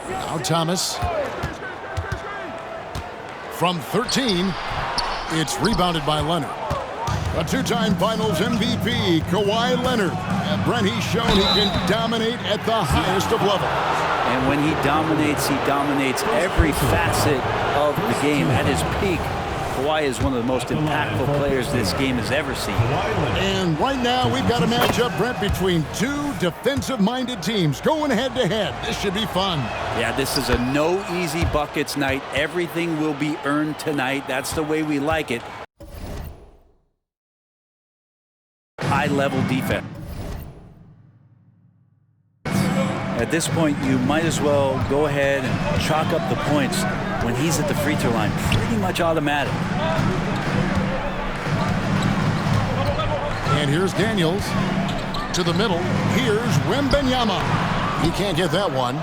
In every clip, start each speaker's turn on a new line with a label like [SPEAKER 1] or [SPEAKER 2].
[SPEAKER 1] Now Thomas. From 13, it's rebounded by Leonard. A two-time Finals MVP, Kawhi Leonard. And Brent, he's shown he can dominate at the highest of levels.
[SPEAKER 2] And when he dominates every facet of the game at his peak. Kawhi is one of the most impactful players this game has ever seen.
[SPEAKER 1] And right now, we've got a matchup, Brent, between two defensive-minded teams going head-to-head. This should be fun.
[SPEAKER 2] Yeah, this is a no easy buckets night. Everything will be earned tonight. That's the way we like it. High-level defense. At this point, you might as well go ahead and chalk up the points when he's at the free throw line. Pretty much automatic.
[SPEAKER 1] And here's Daniels to the middle. Here's Wemby. He can't get that one.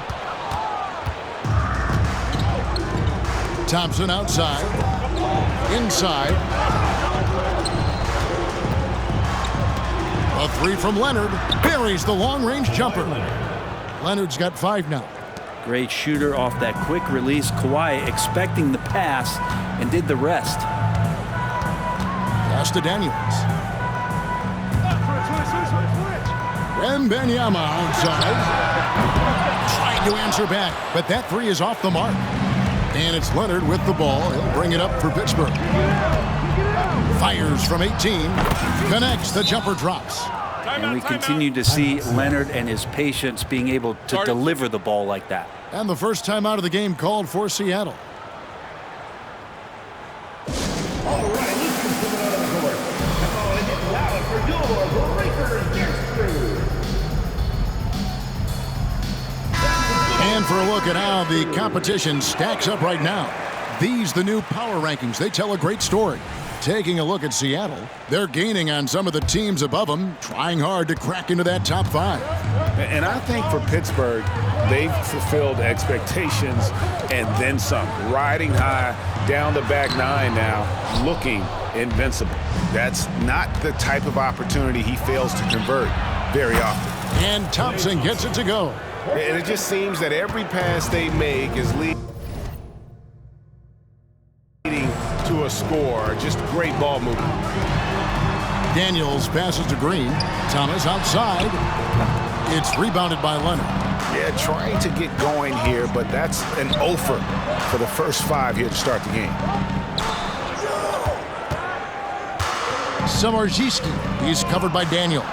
[SPEAKER 1] Thompson outside. Inside. A three from Leonard. Buries the long-range jumper. Leonard's got 5 now.
[SPEAKER 2] Great shooter off that quick release. Kawhi expecting the pass and did the rest.
[SPEAKER 1] Pass to Daniels. Wemby outside. Trying to answer back, but that three is off the mark. And it's Leonard with the ball. He'll bring it up for Pittsburgh. Fires from 18. Connects. The jumper drops.
[SPEAKER 2] And we continue to see Leonard and his patience being able to deliver the ball like that.
[SPEAKER 1] And the first time out of the game called for Seattle.
[SPEAKER 3] All right, he's coming out of the court. Come on, and get loud for your Breakers crew.
[SPEAKER 1] And for a look at how the competition stacks up right now. These the new power rankings. They tell a great story. Taking a look at Seattle, they're gaining on some of the teams above them, trying hard to crack into that top 5.
[SPEAKER 4] And I think for Pittsburgh, they've fulfilled expectations and then some. Riding high down the back 9 now, looking invincible. That's not the type of opportunity he fails to convert very often.
[SPEAKER 1] And Thompson gets it to go.
[SPEAKER 4] And it just seems that every pass they make is leading to a score. Just great ball movement.
[SPEAKER 1] Daniels passes to Green. Thomas outside. It's rebounded by Leonard.
[SPEAKER 4] Yeah, trying to get going here, but that's an offer for the first 5 here to start the game.
[SPEAKER 1] Samardziski. He's covered by Daniels.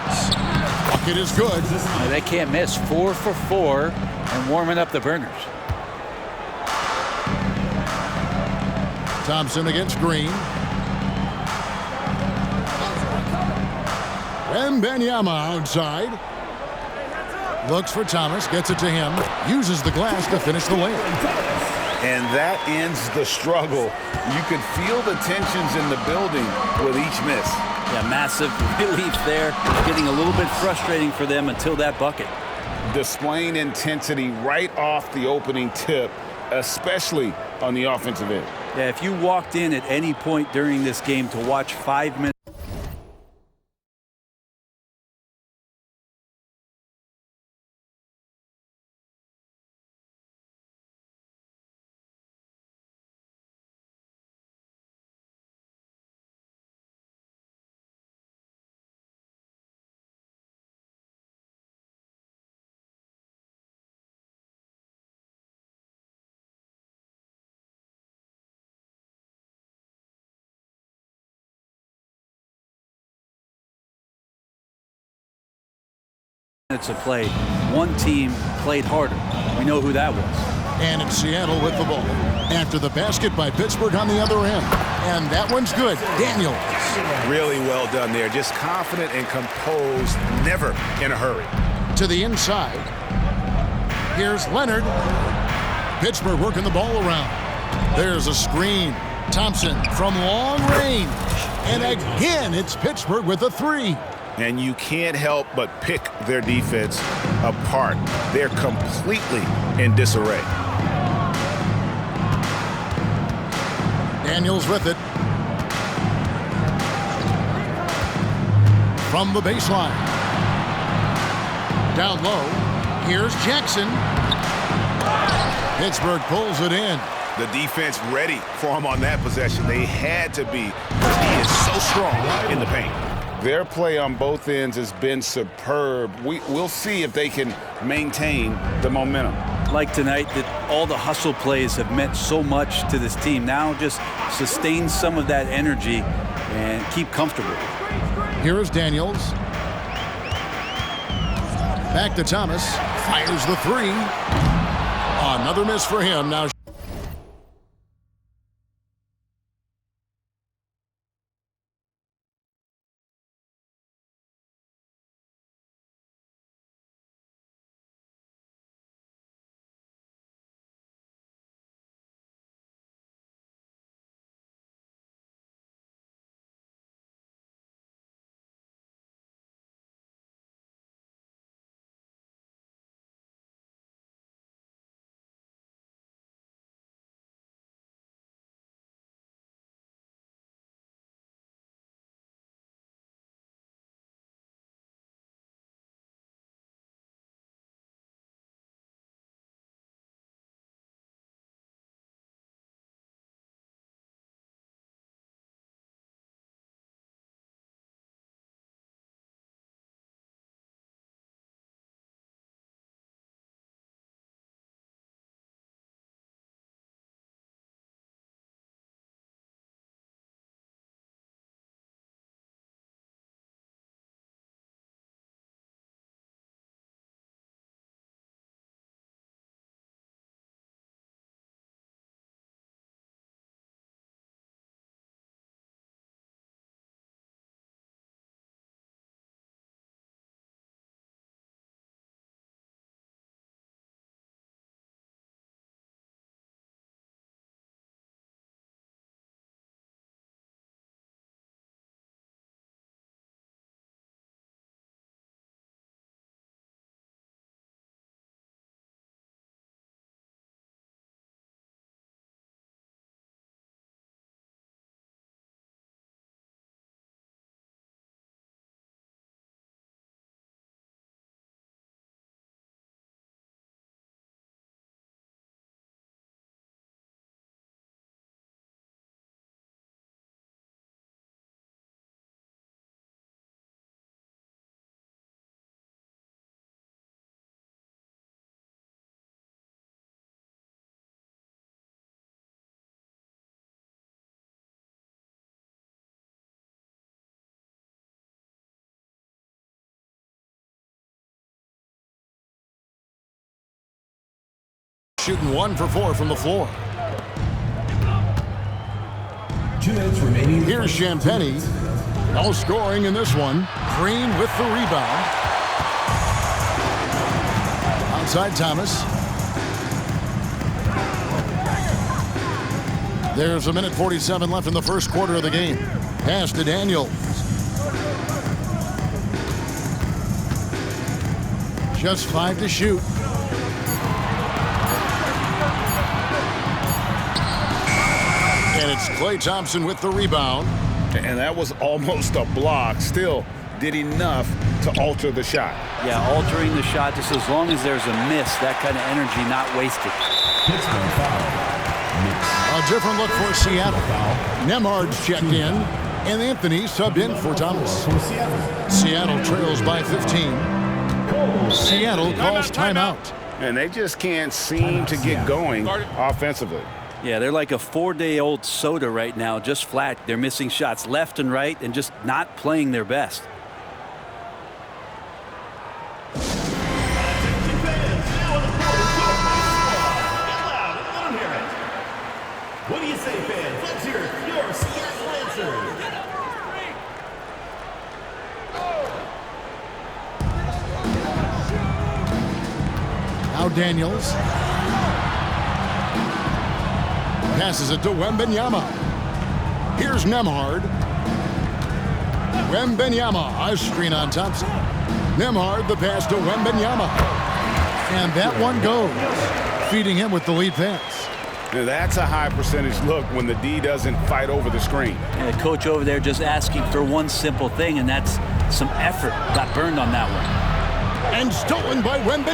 [SPEAKER 1] Bucket is good.
[SPEAKER 2] They can't miss. 4 for 4 and warming up the burners.
[SPEAKER 1] Thompson against Green. Wemby outside. Looks for Thomas, gets it to him, uses the glass to finish the layup.
[SPEAKER 4] And that ends the struggle. You could feel the tensions in the building with each miss.
[SPEAKER 2] Yeah, massive relief there. Getting a little bit frustrating for them until that bucket.
[SPEAKER 4] Displaying intensity right off the opening tip, especially on the offensive end.
[SPEAKER 2] Yeah, if you walked in at any point during this game to watch 5 minutes of play, one team played harder. We know who that was.
[SPEAKER 1] And it's Seattle with the ball. After the basket by Pittsburgh on the other end. And that one's good. Daniels.
[SPEAKER 4] Really well done there. Just confident and composed, never in a hurry.
[SPEAKER 1] To the inside. Here's Leonard. Pittsburgh working the ball around. There's a screen. Thompson from long range. And again, it's Pittsburgh with a 3.
[SPEAKER 4] And you can't help but pick their defense apart. They're completely in disarray.
[SPEAKER 1] Daniels with it. From the baseline. Down low. Here's Jackson. Pittsburgh pulls it in.
[SPEAKER 4] The defense ready for him on that possession. They had to be because he is so strong in the paint. Their play on both ends has been superb. We'll see if they can maintain the momentum.
[SPEAKER 2] Like tonight, that all the hustle plays have meant so much to this team. Now just sustain some of that energy and keep comfortable.
[SPEAKER 1] Here is Daniels. Back to Thomas. Fires the three. Another miss for him. Now shooting 1 for 4 from the floor.
[SPEAKER 5] 2 minutes remaining.
[SPEAKER 1] Here's Champagny. No scoring in this one. Green with the rebound. Outside Thomas. There's 1:47 left in the first quarter of the game. Pass to Daniels. Just 5 to shoot. And it's Klay Thompson with the rebound.
[SPEAKER 4] And that was almost a block. Still did enough to alter the shot.
[SPEAKER 2] Yeah, altering the shot just as long as there's a miss. That kind of energy not wasted.
[SPEAKER 5] Pittsburgh foul.
[SPEAKER 1] A different look for Seattle. Nemhard's checked in, and Anthony subbed in for Thomas. Seattle trails by 15. Seattle calls timeout.
[SPEAKER 4] And they just can't seem to get going offensively.
[SPEAKER 2] Yeah, they're like a 4-day-old soda right now, just flat. They're missing shots left and right and just not playing their best.
[SPEAKER 3] What do you say, fans? Let's hear it for your Seattle answers.
[SPEAKER 1] Now Daniels. Passes it to Wemby. Here's Nemhard. Wemby, a screen on Thompson. Nemhard, the pass to Wemby. And that one goes, feeding him with the lead pass.
[SPEAKER 4] Now that's a high percentage look when the D doesn't fight over the screen.
[SPEAKER 2] And the coach over there just asking for one simple thing, and that's some effort. Got burned on that one.
[SPEAKER 1] And stolen by Wemby.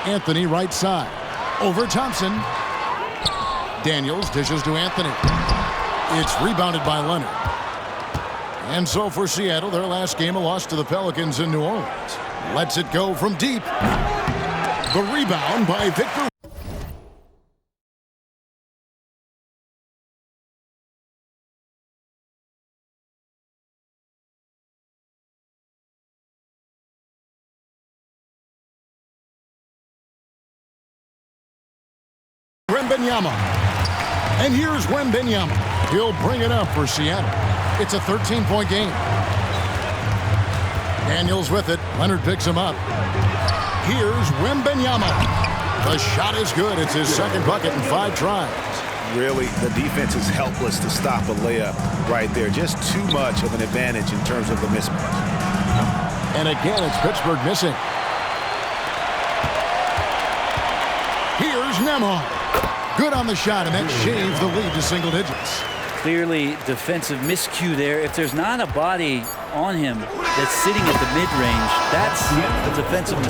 [SPEAKER 1] Anthony right side. Over Thompson. Daniels dishes to Anthony. It's rebounded by Leonard. And so for Seattle, their last game, a loss to the Pelicans in New Orleans. Lets it go from deep. The rebound by Victor. Wemby. And here's Wemby. He'll bring it up for Seattle. It's a 13-point game. Daniels with it. Leonard picks him up. Here's Wemby. The shot is good. It's his second bucket in 5 tries.
[SPEAKER 4] Really, the defense is helpless to stop a layup right there. Just too much of an advantage in terms of the mismatch.
[SPEAKER 1] And again, it's Pittsburgh missing. Here's Nembhard. Good on the shot, and that shaves the lead to single digits.
[SPEAKER 2] Clearly defensive miscue there. If there's not a body on him that's sitting at the mid-range, that's the defensive.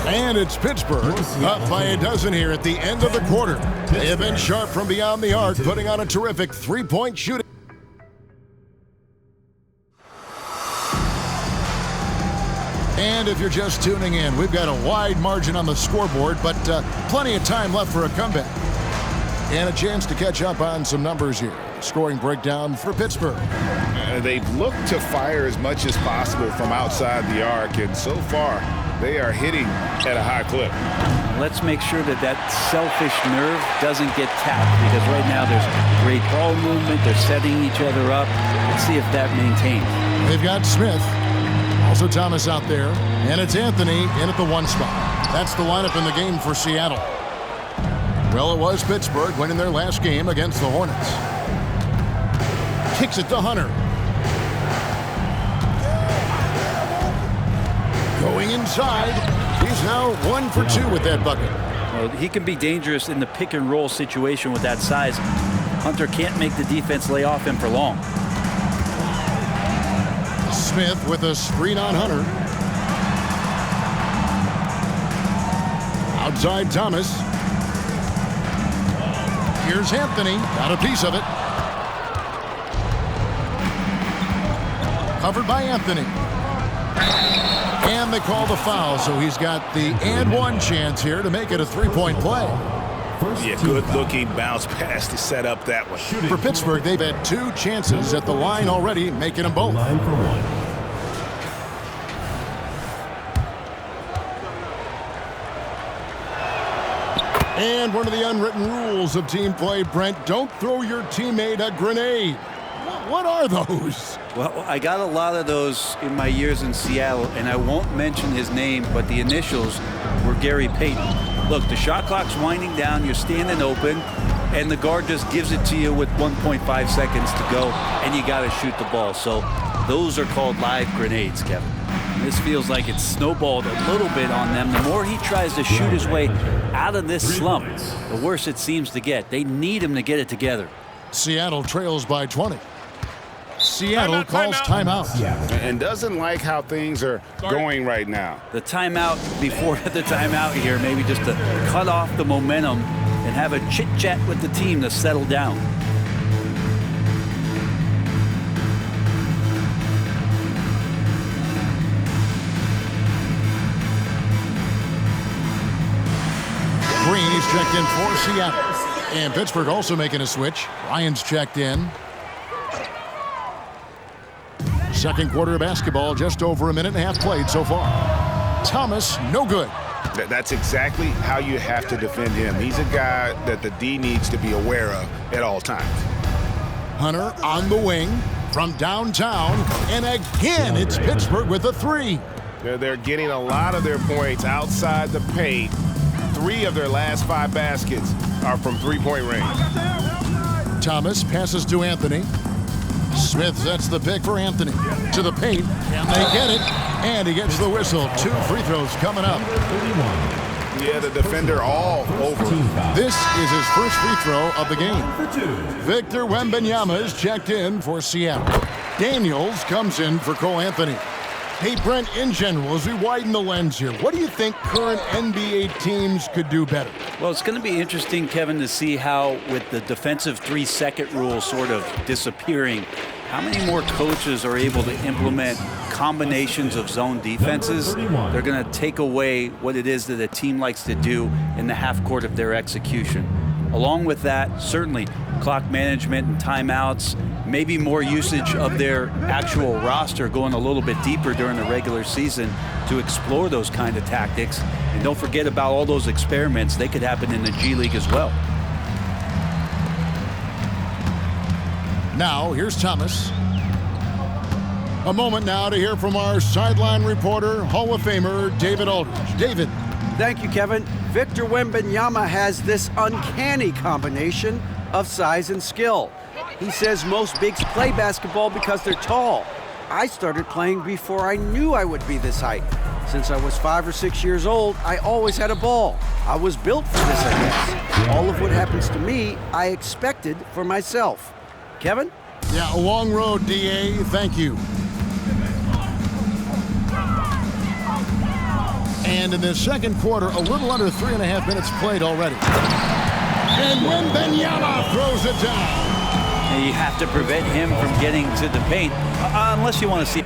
[SPEAKER 1] And it's Pittsburgh up by a dozen here at the end of the quarter. They have been sharp from beyond the arc, putting on a terrific 3-point shooting. And if you're just tuning in, we've got a wide margin on the scoreboard, but plenty of time left for a comeback. And a chance to catch up on some numbers here. Scoring breakdown for Pittsburgh.
[SPEAKER 4] They've looked to fire as much as possible from outside the arc, and so far they are hitting at a high clip.
[SPEAKER 2] Let's make sure that that selfish nerve doesn't get tapped, because right now there's great ball movement. They're setting each other up. Let's see if that maintains.
[SPEAKER 1] They've got Smith, also Thomas out there, and it's Anthony in at the 1 spot. That's the lineup in the game for Seattle. Well, it was Pittsburgh winning their last game against the Hornets. Kicks it to Hunter. Going inside. He's now 1 for 2 with that bucket.
[SPEAKER 2] Well, he can be dangerous in the pick and roll situation with that size. Hunter can't make the defense lay off him for long.
[SPEAKER 1] Smith with a screen on Hunter. Outside Thomas. Here's Anthony. Got a piece of it. Covered by Anthony. And they call the foul, so he's got the and one chance here to make it a 3-point play.
[SPEAKER 4] Yeah, good-looking bounce pass to set up that one.
[SPEAKER 1] For Pittsburgh, they've had 2 chances at the line already, making them both.
[SPEAKER 5] Line for 1.
[SPEAKER 1] And one of the unwritten rules of team play, Brent, don't throw your teammate a grenade. What are those?
[SPEAKER 2] Well, I got a lot of those in my years in Seattle, and I won't mention his name, but the initials were Gary Payton. Look, the shot clock's winding down, you're standing open, and the guard just gives it to you with 1.5 seconds to go, and you got to shoot the ball. So those are called live grenades, Kevin. This feels like it's snowballed a little bit on them. The more he tries to shoot his way out of this slump, the worse it seems to get. They need him to get it together.
[SPEAKER 1] Seattle trails by 20. Seattle calls timeout.
[SPEAKER 4] And doesn't like how things are going right now.
[SPEAKER 2] The timeout before the timeout here, maybe just to cut off the momentum and have a chit-chat with the team to settle down.
[SPEAKER 1] Green, he's checked in for Seattle. And Pittsburgh also making a switch. Ryan's checked in. Second quarter of basketball, just over a minute and a half played so far. Thomas, no good.
[SPEAKER 4] That's exactly how you have to defend him. He's a guy that the D needs to be aware of at all times.
[SPEAKER 1] Hunter on the wing from downtown. And again, it's Pittsburgh with a 3.
[SPEAKER 4] They're getting a lot of their points outside the paint. 3 of their last 5 baskets are from 3-point range.
[SPEAKER 1] Thomas passes to Anthony. Smith sets the pick for Anthony. To the paint, and they get it. And he gets the whistle. 2 free throws coming up.
[SPEAKER 5] 31.
[SPEAKER 4] Yeah, the defender all over.
[SPEAKER 1] This is his first free throw of the game.
[SPEAKER 5] For 2.
[SPEAKER 1] Victor Wembanyama is checked in for Seattle. Daniels comes in for Cole Anthony. Hey, Brent, in general, as we widen the lens here, what do you think current NBA teams could do better?
[SPEAKER 2] Well, it's going to be interesting, Kevin, to see how, with the defensive 3-second rule sort of disappearing, how many more coaches are able to implement combinations of zone defenses. They're going to take away what it is that a team likes to do in the half court of their execution. Along with that, certainly clock management and timeouts, maybe more usage of their actual roster going a little bit deeper during the regular season to explore those kind of tactics. And don't forget about all those experiments. They could happen in the G League as well.
[SPEAKER 1] Now, here's Thomas. A moment now to hear from our sideline reporter, Hall of Famer David Aldridge. David.
[SPEAKER 6] Thank you, Kevin. Victor Wembanyama has this uncanny combination of size and skill. He says most bigs play basketball because they're tall. I started playing before I knew I would be this height. Since I was 5 or 6 years old, I always had a ball. I was built for this, I guess. All of what happens to me, I expected for myself. Kevin?
[SPEAKER 1] Yeah, a long road, DA. Thank you. And in the second quarter, a little under 3.5 minutes played already. And Wembanyama throws it down.
[SPEAKER 2] And you have to prevent him from getting to the paint, unless you want to see